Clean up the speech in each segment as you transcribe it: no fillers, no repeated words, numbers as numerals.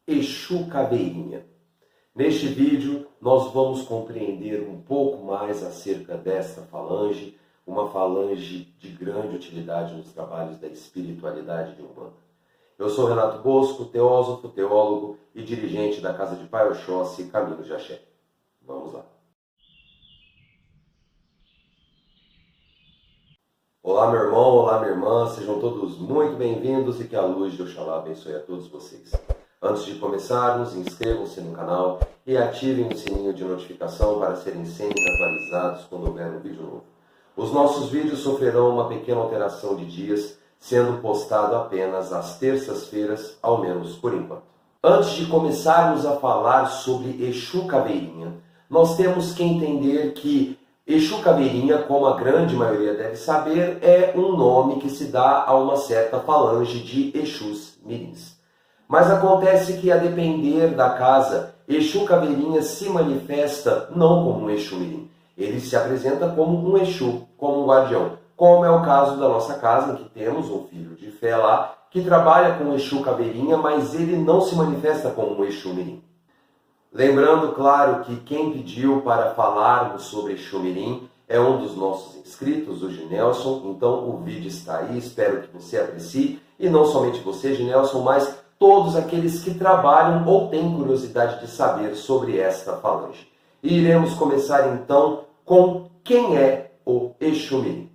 Exu Caveirinha. Neste vídeo nós vamos compreender um pouco mais acerca desta falange, uma falange de grande utilidade nos trabalhos da espiritualidade de Umbanda. Eu sou Renato Bosco, teósofo, teólogo e dirigente da Casa de Pai Oxóssi Caminhos de Axé. Vamos lá. Olá meu irmão, olá minha irmã, sejam todos muito bem-vindos e que a luz de Oxalá abençoe a todos vocês. Antes de começarmos, inscrevam-se no canal e ativem o sininho de notificação para serem sempre atualizados quando houver um vídeo novo. Os nossos vídeos sofrerão uma pequena alteração de dias, sendo postado apenas às terças-feiras, ao menos por enquanto. Antes de começarmos a falar sobre Exu Caveirinha, nós temos que entender que Exu Caveirinha, como a grande maioria deve saber, é um nome que se dá a uma certa falange de Exus mirins. Mas acontece que, a depender da casa, Exu Caveirinha se manifesta não como um Exu mirim. Ele se apresenta como um Exu, como um guardião. Como é o caso da nossa casa, em que temos um filho de fé lá, que trabalha com o Exu Caveirinha, mas ele não se manifesta como um Exu mirim. Lembrando, claro, que quem pediu para falarmos sobre Exu mirim é um dos nossos inscritos, o Ginelson. Então o vídeo está aí, espero que você aprecie. E não somente você, Ginelson, mas todos aqueles que trabalham ou têm curiosidade de saber sobre esta falange. E iremos começar então com quem é o Exu mirim.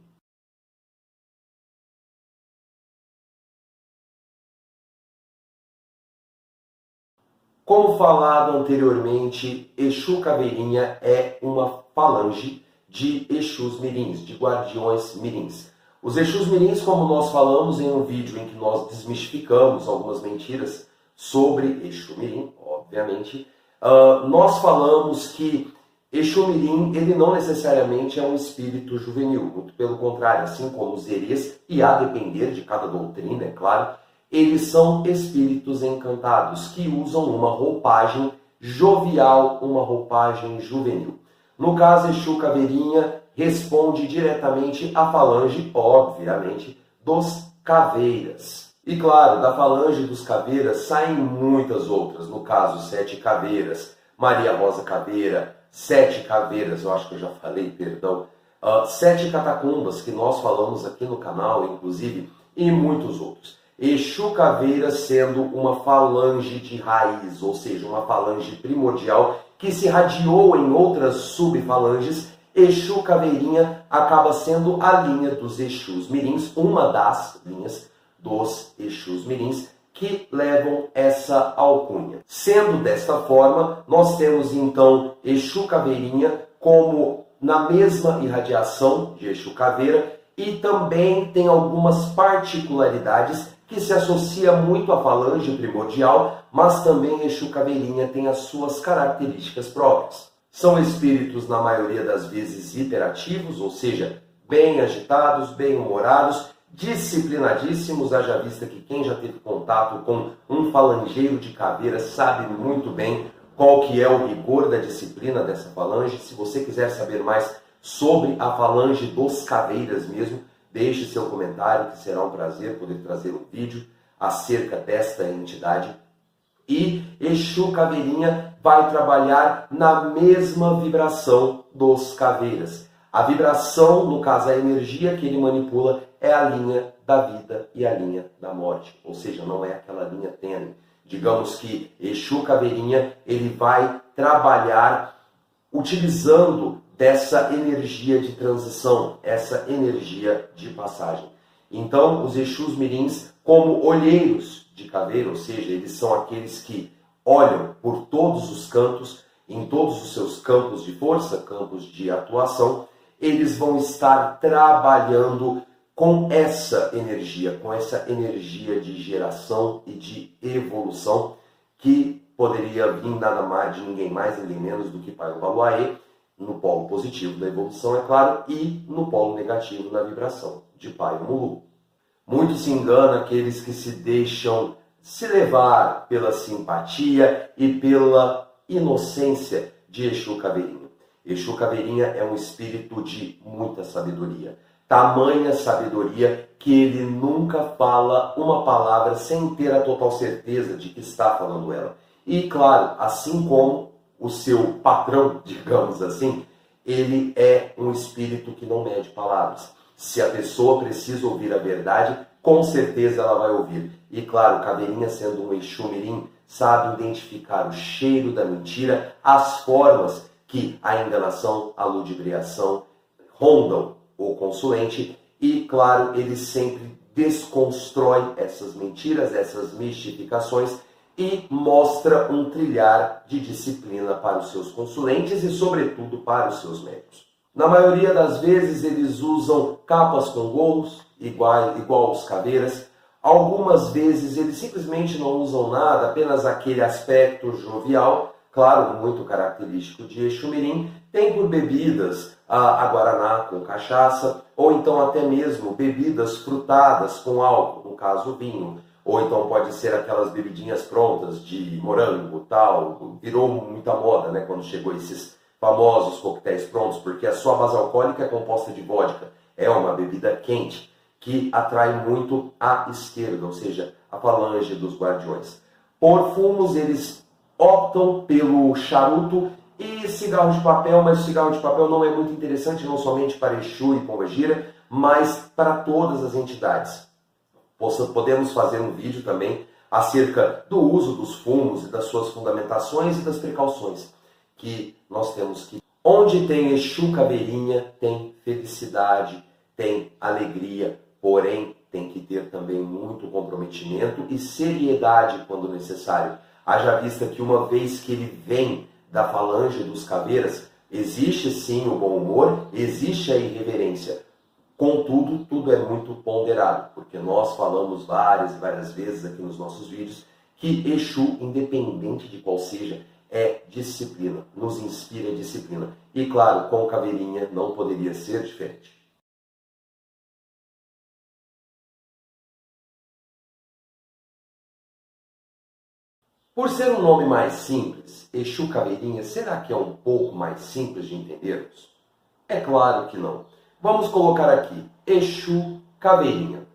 Como falado anteriormente, Exu Caveirinha é uma falange de Exus mirins, de guardiões mirins. Os Exus mirins, como nós falamos em um vídeo em que nós desmistificamos algumas mentiras sobre Exu mirim, obviamente, nós falamos que Exu mirim, ele não necessariamente é um espírito juvenil, muito pelo contrário, assim como os erês, e a depender de cada doutrina, é claro, eles são espíritos encantados que usam uma roupagem jovial, uma roupagem juvenil. No caso, Exu Caveirinha responde diretamente à falange, obviamente, dos caveiras. E claro, da falange dos caveiras saem muitas outras, no caso, 7 caveiras, Maria Rosa Caveira, 7 caveiras, eu acho que eu já falei, perdão, 7 catacumbas, que nós falamos aqui no canal, inclusive, e muitos outros. Exu Caveira sendo uma falange de raiz, ou seja, uma falange primordial que se radiou em outras subfalanges. Exu Caveirinha acaba sendo a linha dos Exus mirins, uma das linhas dos Exus mirins que levam essa alcunha. Sendo desta forma, nós temos então Exu Caveirinha como na mesma irradiação de Exu Caveira e também tem algumas particularidades que se associa muito à falange primordial, mas também Exu Caveirinha tem as suas características próprias. São espíritos, na maioria das vezes, hiperativos, ou seja, bem agitados, bem-humorados, disciplinadíssimos, haja vista que quem já teve contato com um falangeiro de caveira sabe muito bem qual que é o rigor da disciplina dessa falange. Se você quiser saber mais sobre a falange dos caveiras mesmo, deixe seu comentário, que será um prazer poder trazer um vídeo acerca desta entidade. E Exu Caveirinha vai trabalhar na mesma vibração dos caveiras. A vibração, no caso a energia que ele manipula, é a linha da vida e a linha da morte. Ou seja, não é aquela linha tênue. Digamos que Exu Caveirinha ele vai trabalhar utilizando dessa energia de transição, essa energia de passagem. Então, os Exus mirins, como olheiros de caveira, ou seja, eles são aqueles que olham por todos os cantos, em todos os seus campos de força, campos de atuação, eles vão estar trabalhando com essa energia de geração e de evolução, que poderia vir nada mais de ninguém mais, ninguém menos do que Pai Obaluaê, no polo positivo da evolução, é claro, e no polo negativo da vibração de Pai Mulu. Muito se engana aqueles que se deixam se levar pela simpatia e pela inocência de Exu Caveirinha. Exu Caveirinha é um espírito de muita sabedoria. tamanha sabedoria que ele nunca fala uma palavra sem ter a total certeza de que está falando ela. E claro, assim como o seu patrão, digamos assim, ele é um espírito que não mede palavras. Se a pessoa precisa ouvir a verdade, com certeza ela vai ouvir. E claro, Caveirinha, sendo um Exu Mirim, sabe identificar o cheiro da mentira, as formas que a enganação, a ludibriação rondam o consulente e, claro, ele sempre desconstrói essas mentiras, essas mistificações e mostra um trilhar de disciplina para os seus consulentes e, sobretudo, para os seus médicos. Na maioria das vezes, eles usam capas com gorros, igual os caveiras. Algumas vezes, eles simplesmente não usam nada, apenas aquele aspecto jovial, claro, muito característico de Exu Mirim. Tem por bebidas a guaraná com cachaça, ou então até mesmo bebidas frutadas com álcool, no caso vinho. Ou então pode ser aquelas bebidinhas prontas de morango, tal. Virou muita moda, né, quando chegou esses famosos coquetéis prontos, porque a sua base alcoólica é composta de vodka. É uma bebida quente que atrai muito a esquerda, ou seja, a falange dos guardiões. Por fumos, eles optam pelo charuto e cigarro de papel, mas o cigarro de papel não é muito interessante, não somente para Exu e Pombagira, mas para todas as entidades. Podemos fazer um vídeo também acerca do uso dos fumos e das suas fundamentações e das precauções que nós temos que... Onde tem Exu Caveirinha, tem felicidade, tem alegria, porém tem que ter também muito comprometimento e seriedade quando necessário. Haja vista que uma vez que ele vem da falange dos caveiras, existe sim o bom humor, existe a irreverência. Contudo, tudo é muito ponderado, porque nós falamos várias e várias vezes aqui nos nossos vídeos que Exu, independente de qual seja, é disciplina, nos inspira disciplina. E claro, com Caveirinha não poderia ser diferente. Por ser um nome mais simples, Exu Caveirinha, será que é um pouco mais simples de entendermos? É claro que não. Vamos colocar aqui, Exu Caveirinha.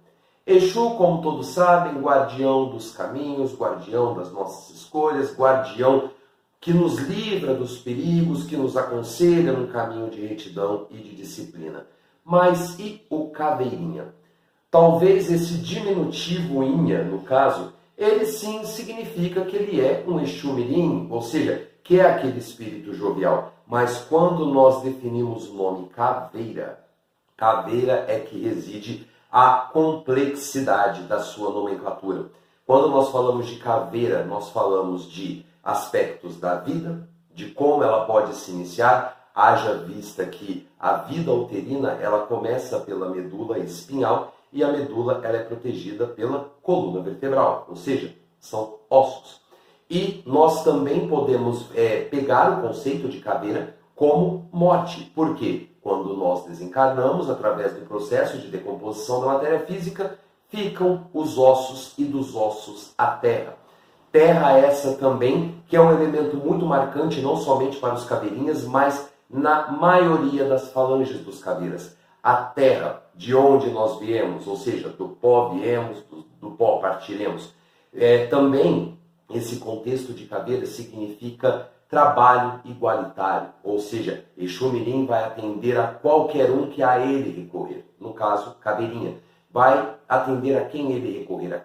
Exu, como todos sabem, guardião dos caminhos, guardião das nossas escolhas, guardião que nos livra dos perigos, que nos aconselha num caminho de retidão e de disciplina. Mas e o Caveirinha? Talvez esse diminutivo inha, no caso, ele sim significa que ele é um Exu Mirim, ou seja, que é aquele espírito jovial. Mas quando nós definimos o nome Caveira, Caveira é que reside a complexidade da sua nomenclatura. Quando nós falamos de caveira, nós falamos de aspectos da vida, de como ela pode se iniciar, haja vista que a vida uterina ela começa pela medula espinhal e a medula ela é protegida pela coluna vertebral, ou seja, são ossos. E nós também podemos pegar o conceito de caveira como morte. Por quê? Quando nós desencarnamos, através do processo de decomposição da matéria física, ficam os ossos e dos ossos a terra. Terra essa também, que é um elemento muito marcante, não somente para os caveirinhas, mas na maioria das falanges dos caveiras. A terra, de onde nós viemos, ou seja, do pó viemos, do pó partiremos. Também, esse contexto de caveira significa trabalho igualitário, ou seja, Exu Mirim vai atender a qualquer um que a ele recorrer. No caso, Caveirinha vai atender a quem ele recorrer, a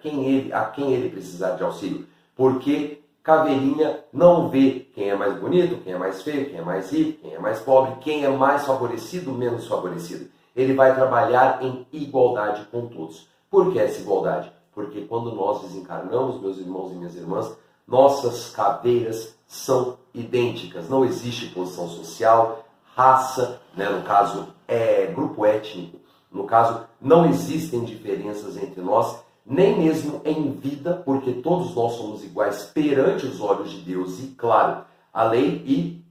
quem ele precisar de auxílio. Porque Caveirinha não vê quem é mais bonito, quem é mais feio, quem é mais rico, quem é mais pobre, quem é mais favorecido, menos favorecido. Ele vai trabalhar em igualdade com todos. Por que essa igualdade? Porque quando nós desencarnamos, meus irmãos e minhas irmãs, nossas caveiras são idênticas. Não existe posição social, raça, né, no caso, grupo étnico. No caso, não existem diferenças entre nós, nem mesmo em vida, porque todos nós somos iguais perante os olhos de Deus e, claro, a lei, e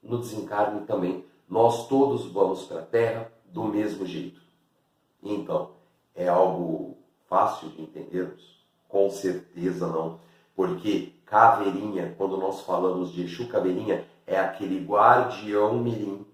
no desencarne também. Nós todos vamos para a Terra do mesmo jeito. Então, é algo fácil de entendermos? Com certeza não. Porque Caveirinha, quando nós falamos de Exu Caveirinha, é aquele guardião mirim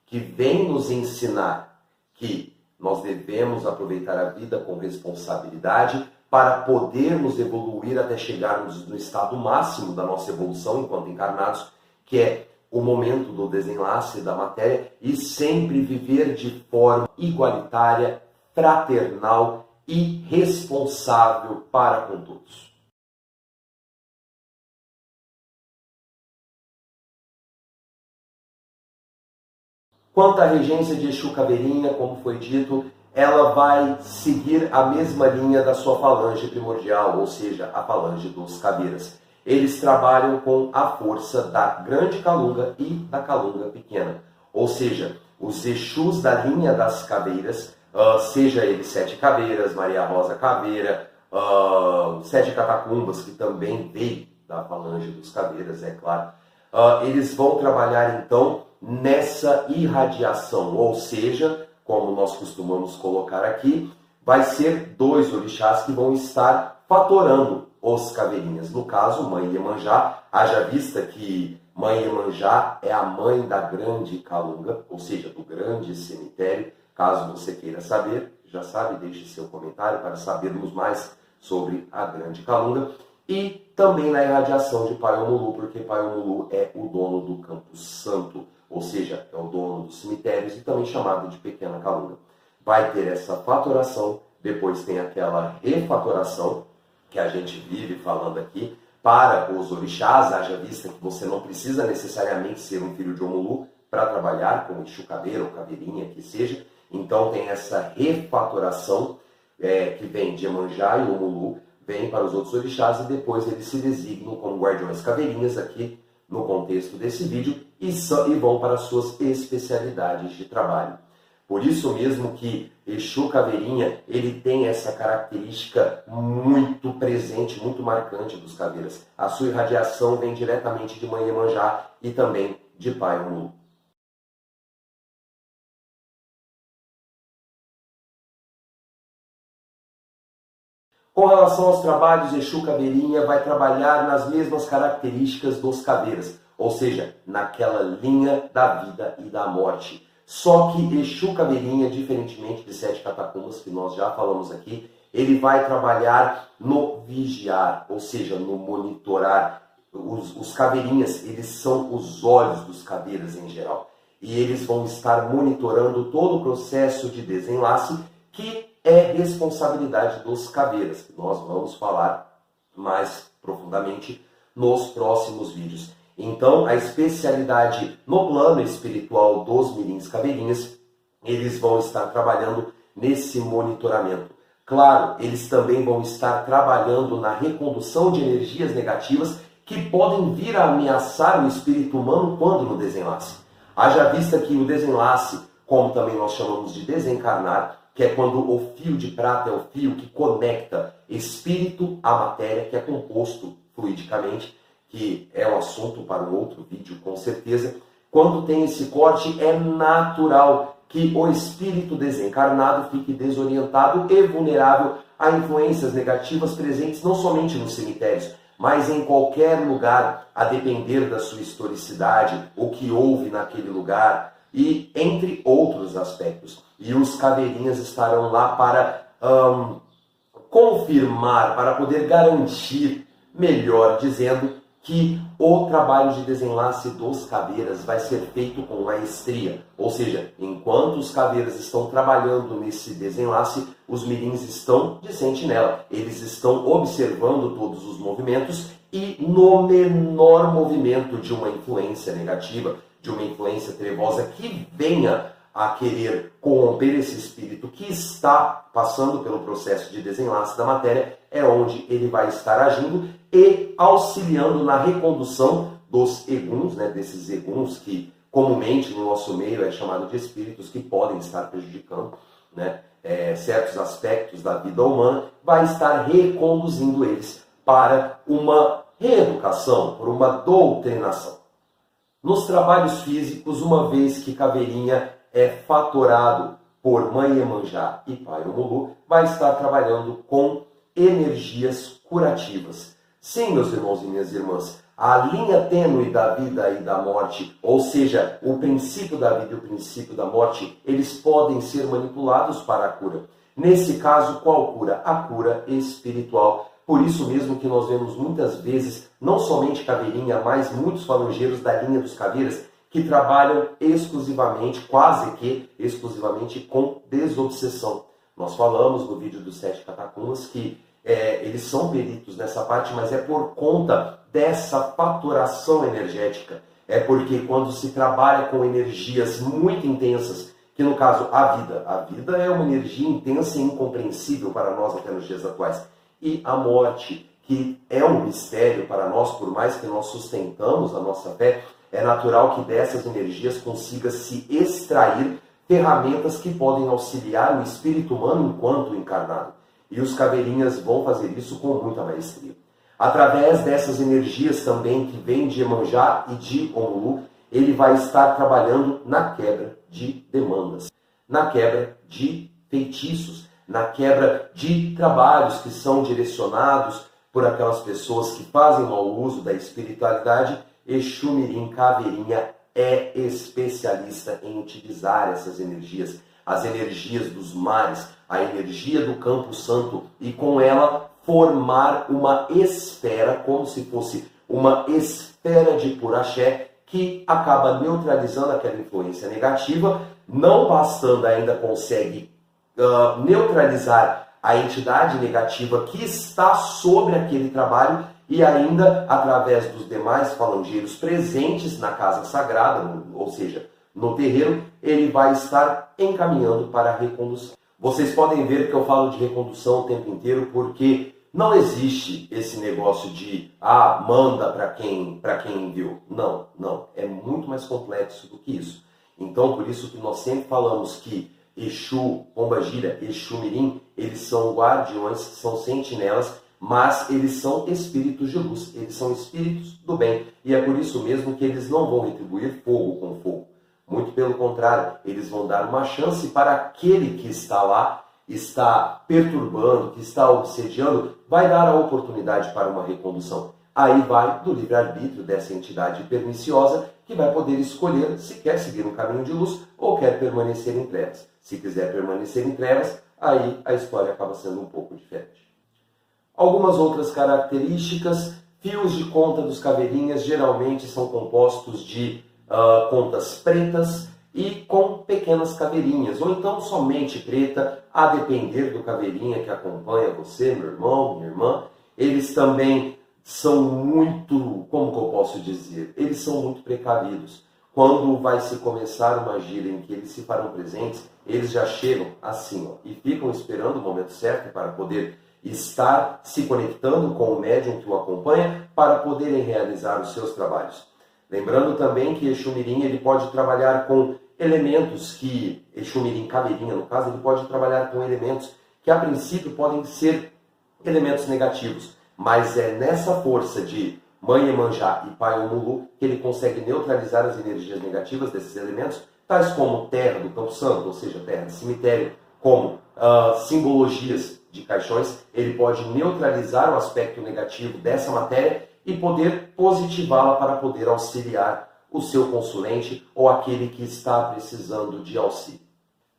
que vem nos ensinar que Nós devemos aproveitar a vida com responsabilidade para podermos evoluir até chegarmos no estado máximo da nossa evolução enquanto encarnados, que é o momento do desenlace da matéria, e sempre viver de forma igualitária, fraternal e responsável para com todos. Quanto à regência de Exu Caveirinha, como foi dito, ela vai seguir a mesma linha da sua falange primordial, ou seja, a falange dos caveiras. Eles trabalham com a força da grande calunga e da calunga pequena. Ou seja, os Exus da linha das caveiras, seja ele Sete Caveiras, Maria Rosa Caveira, Sete Catacumbas, que também veio da falange dos caveiras, é claro, eles vão trabalhar então nessa irradiação, ou seja, como nós costumamos colocar aqui, vai ser 2 orixás que vão estar fatorando os caveirinhas. No caso, Mãe Iemanjá, haja vista que Mãe Iemanjá é a mãe da grande calunga, ou seja, do grande cemitério. Caso você queira saber, já sabe, deixe seu comentário para sabermos mais sobre a grande calunga. E também na irradiação de Paiomulu, porque Paiomulu é o dono do Campo Santo, ou seja, é o dono dos cemitérios e também chamado de Pequena Calunga. Vai ter essa fatoração, depois tem aquela refatoração, que a gente vive falando aqui, para os orixás, haja vista que você não precisa necessariamente ser um filho de Omulu para trabalhar com Exu Caveira ou Caveirinha, que seja. Então tem essa refatoração que vem de Iemanjá e Omulu, vem para os outros orixás e depois eles se designam como guardiões caveirinhas aqui no contexto desse vídeo e vão para as suas especialidades de trabalho. Por isso mesmo que Exu Caveirinha, ele tem essa característica muito presente, muito marcante dos caveiras. A sua irradiação vem diretamente de Mãe Iemanjá e também de Pai Omulu. Com relação aos trabalhos, Exu Caveirinha vai trabalhar nas mesmas características dos caveiras, ou seja, naquela linha da vida e da morte. Só que Exu Caveirinha, diferentemente de Sete Catacumbas, que nós já falamos aqui, ele vai trabalhar no vigiar, ou seja, no monitorar. Os caveirinhas, eles são os olhos dos caveiras em geral. E eles vão estar monitorando todo o processo de desenlace que é responsabilidade dos caveiras, que nós vamos falar mais profundamente nos próximos vídeos. Então, a especialidade no plano espiritual dos mirins caveirinhas, eles vão estar trabalhando nesse monitoramento. Claro, eles também vão estar trabalhando na recondução de energias negativas que podem vir a ameaçar o espírito humano quando no desenlace. Haja vista que o desenlace, como também nós chamamos de desencarnar, que é quando o fio de prata é o fio que conecta espírito à matéria, que é composto fluidicamente, que é um assunto para um outro vídeo, com certeza. Quando tem esse corte, é natural que o espírito desencarnado fique desorientado e vulnerável a influências negativas presentes não somente nos cemitérios, mas em qualquer lugar, a depender da sua historicidade, o que houve naquele lugar, e entre outros aspectos. E os caveirinhas estarão lá para confirmar, para poder garantir, melhor dizendo, que o trabalho de desenlace dos caveiras vai ser feito com maestria. Ou seja, enquanto os caveiras estão trabalhando nesse desenlace, os mirins estão de sentinela. Eles estão observando todos os movimentos e no menor movimento de uma influência negativa, de uma influência trevosa que venha a querer corromper esse espírito que está passando pelo processo de desenlace da matéria, é onde ele vai estar agindo e auxiliando na recondução dos eguns, desses eguns que comumente no nosso meio é chamado de espíritos que podem estar prejudicando certos aspectos da vida humana, vai estar reconduzindo eles para uma reeducação, por uma doutrinação. Nos trabalhos físicos, uma vez que Caveirinha é fatorado por Mãe Iemanjá e Pai Omulu, vai estar trabalhando com energias curativas. Sim, meus irmãos e minhas irmãs, a linha tênue da vida e da morte, ou seja, o princípio da vida e o princípio da morte, eles podem ser manipulados para a cura. Nesse caso, qual cura? A cura espiritual. Por isso mesmo que nós vemos muitas vezes, não somente caveirinha, mas muitos falangeiros da linha dos caveiras, que trabalham exclusivamente, quase que exclusivamente, com desobsessão. Nós falamos no vídeo dos 7 catacumbas que eles são peritos nessa parte, mas é por conta dessa faturação energética. É porque quando se trabalha com energias muito intensas, que no caso a vida é uma energia intensa e incompreensível para nós até nos dias atuais. E a morte, que é um mistério para nós, por mais que nós sustentamos a nossa fé, é natural que dessas energias consiga se extrair ferramentas que podem auxiliar o espírito humano enquanto encarnado. E os caveirinhas vão fazer isso com muita maestria. Através dessas energias também que vêm de Iemanjá e de Omulu, ele vai estar trabalhando na quebra de demandas, na quebra de feitiços, na quebra de trabalhos que são direcionados por aquelas pessoas que fazem mau uso da espiritualidade. Exu Mirim Caveirinha é especialista em utilizar essas energias, as energias dos mares, a energia do Campo Santo, e com ela formar uma esfera, como se fosse uma esfera de puraxé, que acaba neutralizando aquela influência negativa. Não bastando, ainda consegue neutralizar a entidade negativa que está sobre aquele trabalho, e ainda, através dos demais falangeiros presentes na casa sagrada, ou seja, no terreiro, ele vai estar encaminhando para a recondução. Vocês podem ver que eu falo de recondução o tempo inteiro, porque não existe esse negócio de manda para quem enviou. Não, não. É muito mais complexo do que isso. Então, por isso que nós sempre falamos que Exu, Pombagira, Exu Mirim, eles são guardiões, são sentinelas, mas eles são espíritos de luz, eles são espíritos do bem. E é por isso mesmo que eles não vão retribuir fogo com fogo. Muito pelo contrário, eles vão dar uma chance para aquele que está lá, está perturbando, que está obsediando, vai dar a oportunidade para uma recondução. Aí vai do livre-arbítrio dessa entidade perniciosa, que vai poder escolher se quer seguir um caminho de luz ou quer permanecer em trevas. Se quiser permanecer em trevas, aí a história acaba sendo um pouco diferente. Algumas outras características: fios de conta dos caveirinhas geralmente são compostos de contas pretas e com pequenas caveirinhas, ou então somente preta, a depender do caveirinha que acompanha você, meu irmão, minha irmã. Eles também são muito, como que eu posso dizer? Eles são muito precavidos. Quando vai se começar uma gira em que eles se farão presentes, eles já chegam assim, e ficam esperando o momento certo para poder estar se conectando com o médium que o acompanha para poderem realizar os seus trabalhos. Lembrando também que Exu Mirim, ele pode trabalhar com elementos que, Exu Mirim Caveirinha no caso, ele pode trabalhar com elementos que a princípio podem ser elementos negativos, mas é nessa força de Mãe Iemanjá e Pai Omulu que ele consegue neutralizar as energias negativas desses elementos, tais como terra do Campo Santo, ou seja, terra de cemitério, como simbologias de caixões. Ele pode neutralizar o aspecto negativo dessa matéria e poder positivá-la para poder auxiliar o seu consulente ou aquele que está precisando de auxílio.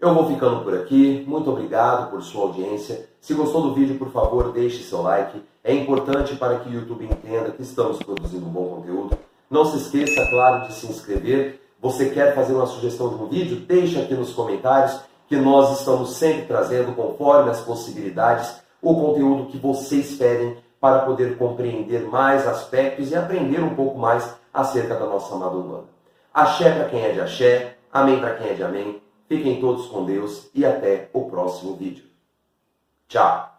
Eu vou ficando por aqui. Muito obrigado por sua audiência. Se gostou do vídeo, por favor, deixe seu like. É importante para que o YouTube entenda que estamos produzindo um bom conteúdo. Não se esqueça, claro, de se inscrever. Você quer fazer uma sugestão de um vídeo? Deixe aqui nos comentários, que nós estamos sempre trazendo, conforme as possibilidades, o conteúdo que vocês pedem para poder compreender mais aspectos e aprender um pouco mais acerca da nossa amada Umbanda. Axé para quem é de axé, amém para quem é de amém. Fiquem todos com Deus e até o próximo vídeo. Tchau!